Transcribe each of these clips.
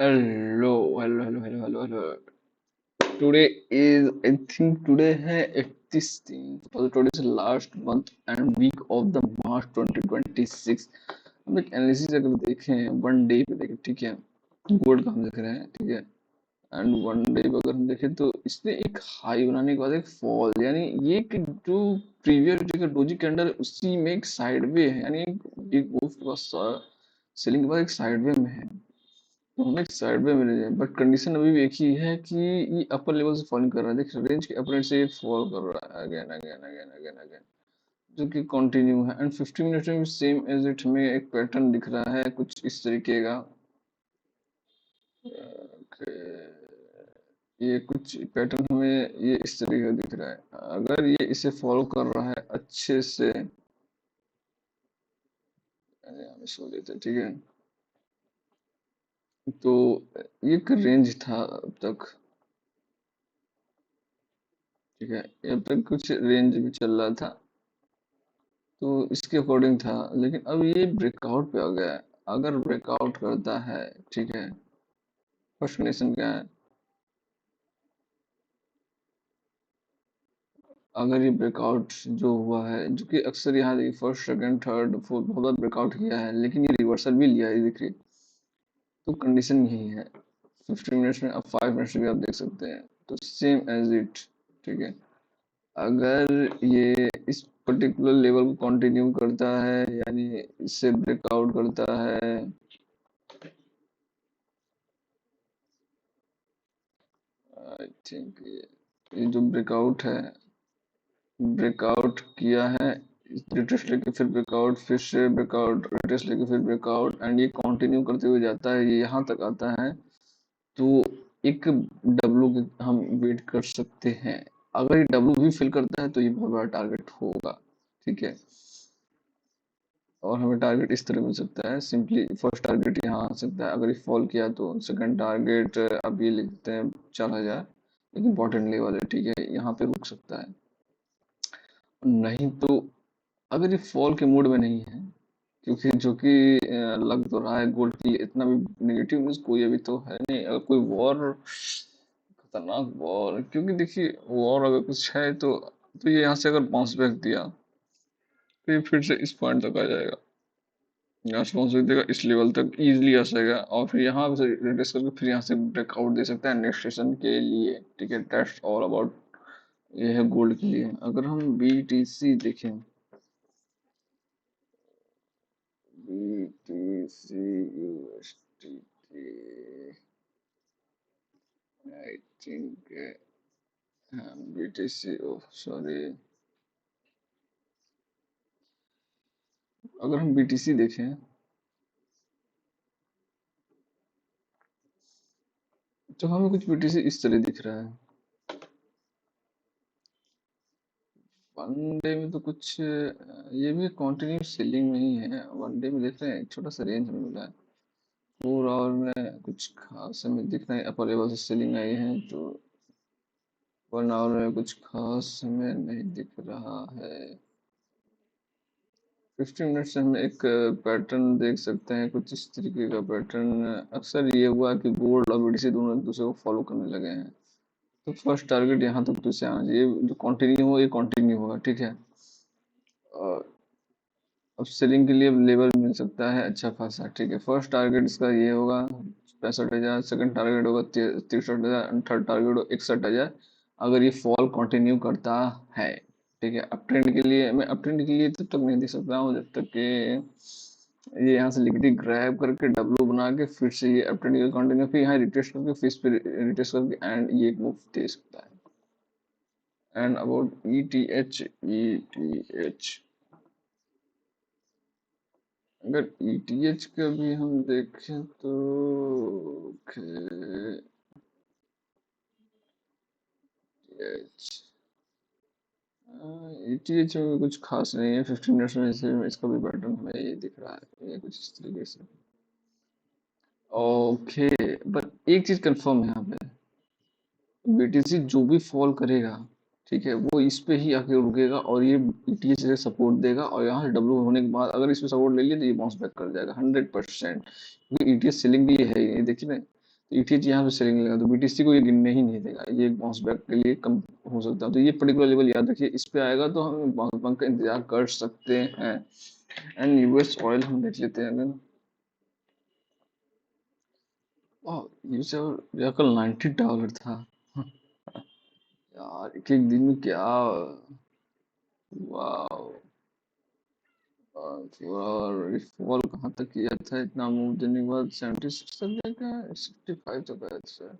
Hello, hello, hello, hello, hello, hello. I think today है 31 तो today is last month and week of the March 2026. हम एक analysis अगर देखें one day पे देखें, ठीक है, गोल्ड का हम देख रहे हैं, ठीक है, एंड वन डे पे अगर हम देखें तो इसने एक हाई बनाने के बाद एक फॉल, यानी ये एक जो प्रीवियस डे का डोजी कैंडल है उसी में एक साइडवे है, यानी एक बिग मूव के बाद सेलिंग के बाद एक साइडवे में है। तो हमें एक साइड में मिल जाए, बट कंडीशन अभी भी एक ही है कि ये अपर लेवल से फॉलिंग कर रहा है। देख रेंज के अपर एंड से ये फॉल कर रहा है again again again again again, जो कि कंटिन्यू है। एंड 50 मिनट्स में भी सेम एज इट हमें एक पैटर्न दिख रहा है कुछ इस तरीके का। ये कुछ पैटर्न हमें ये इस तरीके का दिख रहा है। अगर ये इसे फॉलो कर रहा है अच्छे से, अरे हमें सो लेते, ठीक है, तो ये एक रेंज था अब तक, ठीक है, अब तक कुछ रेंज भी चल रहा था तो इसके अकॉर्डिंग था, लेकिन अब ये ब्रेकआउट पे आ गया है। अगर ब्रेकआउट करता है, ठीक है, फर्स्ट कंडीशन क्या है, अगर ये ब्रेकआउट जो हुआ है, जो कि अक्सर यहाँ देखिए फर्स्ट सेकंड थर्ड फोर्थ बहुत बार ब्रेकआउट किया है, लेकिन ये रिवर्सल भी लिया है, देखिए, तो कंडीशन यही है। 15 मिनट्स में, अब 5 मिनट्स में भी आप देख सकते हैं, तो सेम एज इट, ठीक है, अगर ये इस पर्टिकुलर लेवल को कंटिन्यू करता है, यानी इससे ब्रेकआउट करता है, आई थिंक ये जो ब्रेकआउट है, ब्रेकआउट किया है, रिट्रेस लेके फिर ब्रेकआउट, फिर से ब्रेकआउट, रिट्रेस लेके फिर ब्रेकआउट, एंड ये कंटिन्यू करते हुए जाता है, ये यहाँ तक आता है, तो एक डब्लू की हम वेट कर सकते हैं। अगर ये डब्लू भी फिल करता है तो ये बहुत बड़ा टारगेट होगा, ठीक है, और हमें टारगेट इस तरह मिल सकता है, सिंपली फर्स्ट टारगेट यहाँ आ सकता है। अगर ये फॉल किया तो सेकंड टारगेट अब ये लिखते हैं 4,000, एक इम्पोर्टेंट लेवल है, ठीक है, यहाँ पे रुक सकता है। नहीं तो अगर ये फॉल के मूड में नहीं है, क्योंकि जो कि लग तो रहा है गोल्ड की इतना भी नेगेटिव न्यूज कोई अभी तो है नहीं। अगर कोई वॉर, खतरनाक वॉर, क्योंकि देखिए वॉर अगर कुछ है तो ये यहाँ से अगर बाउंस बैक दिया तो ये फिर से इस पॉइंट तक आ जाएगा, यहाँ से बाउंस बैक देगा इस लेवल तक इजीली आ जाएगा, और फिर यहाँ से रिट्रेस करके फिर यहाँ से ब्रेकआउट दे सकता है नेक्स्ट सेशन के लिए, ठीक है, दैट्स ऑल अबाउट, ये है गोल्ड के लिए। अगर हम BTC देखें, BTC USDT, आई थिंक, हाँ, BTC, ओह सॉरी, अगर हम BTC देखें तो हमें कुछ BTC इस तरह दिख रहा है। वनडे में तो कुछ ये भी कंटिन्यू सेलिंग में ही है। वनडे में देख रहे हैं एक छोटा सा रेंज हमें मिला है, 4 आवर में कुछ खास हमें दिख रहा है, अपर लेवल से सेलिंग आई है, तो 1 आवर में कुछ खास हमें नहीं दिख रहा है। 15 मिनट से हम एक पैटर्न देख सकते हैं, कुछ इस तरीके का पैटर्न। अक्सर ये हुआ कि गोल्ड और BTC दोनों एक दूसरे को फॉलो करने लगे हैं, तो फर्स्ट टारगेट यहाँ तक तो इसे आना चाहिए, जो कंटिन्यू हो ये कंटिन्यू होगा, ठीक है। और अब सेलिंग के लिए लेवल मिल सकता है अच्छा खासा, ठीक है, फर्स्ट टारगेट इसका ये होगा 65,000, सेकंड टारगेट होगा 63,000, थर्ड टारगेट होगा 61,000, अगर ये फॉल कंटिन्यू करता है, ठीक है। अप ट्रेंड के लिए मैं अप ट्रेंड के लिए तब तक नहीं दे सकता हूँ जब तक कि ये यहाँ से लिक्विडिटी ग्रैब करके डब्लू बना के फिर से ये अप ट्रेंड के कंटिन्यू, फिर यहाँ रिट्रेस करके फिर पे रिट्रेस करके एंड ये मूव दे सकता है। एंड अबाउट ETH, अगर ETH का भी हम देखें तो ETH में कुछ खास नहीं है। 15 मिनट्स में इसका भी पैटर्न हमें ये दिख रहा है, ये कुछ इस तरीके से। ओके, बट एक चीज कंफर्म है यहाँ पे, BTC जो भी फॉल करेगा, ठीक है, वो इस पे ही आके रुकेगा और ये ETH से सपोर्ट देगा, और यहाँ से डब्ल्यू होने के बाद अगर इस पे सपोर्ट ले लिया तो ये बाउंस बैक कर जाएगा 100%, क्योंकि ETH सेलिंग भी है, ये देखिए ना, ईटीएच यहाँ पे सेलिंग लेगा तो बीटीसी को ये गिनने ही नहीं देगा, ये बाउंस बैक के लिए कम हो सकता है। तो ये पर्टिकुलर लेवल याद रखिए, इस पे आएगा तो हम बाउंस बैक का इंतजार कर सकते हैं। एंड यूएस ऑयल हम देख लेते हैं अगर। यूएस ऑयल यार कल $90 था यार, एक एक दिन में क्या। वाह, पूरा फॉल कहाँ तक किया था, इतना मूव देने के बाद 76 तक जाकर 65 तक आया था।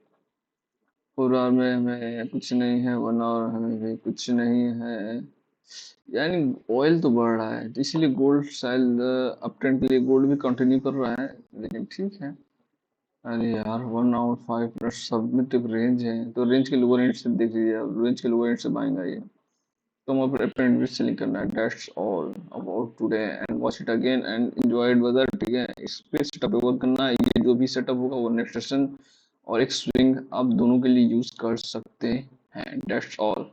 पूरा में हमें कुछ नहीं है, 1 आवर हमें भी कुछ नहीं है। यानी ऑयल तो बढ़ रहा है, तो इसीलिए गोल्ड शायद अप ट्रेंड के लिए गोल्ड भी कंटिन्यू कर रहा है, लेकिन ठीक है। अरे यार 1 आवर 5 मिनट सब में तो रेंज है, तो रेंज के लोअर एंड से देख लीजिए, रेंज के लोअर एंड से बाइंग आई है। तो हम अपने इन्वेस्ट सेलिंग करना है। That's all about today, and watch it again and enjoy it whether. ठीक है, इस पे सेटअप पे वर्क करना है, ये जो भी सेटअप होगा वो नेक्स्ट सेशन और एक स्विंग आप दोनों के लिए यूज कर सकते हैं। That's all.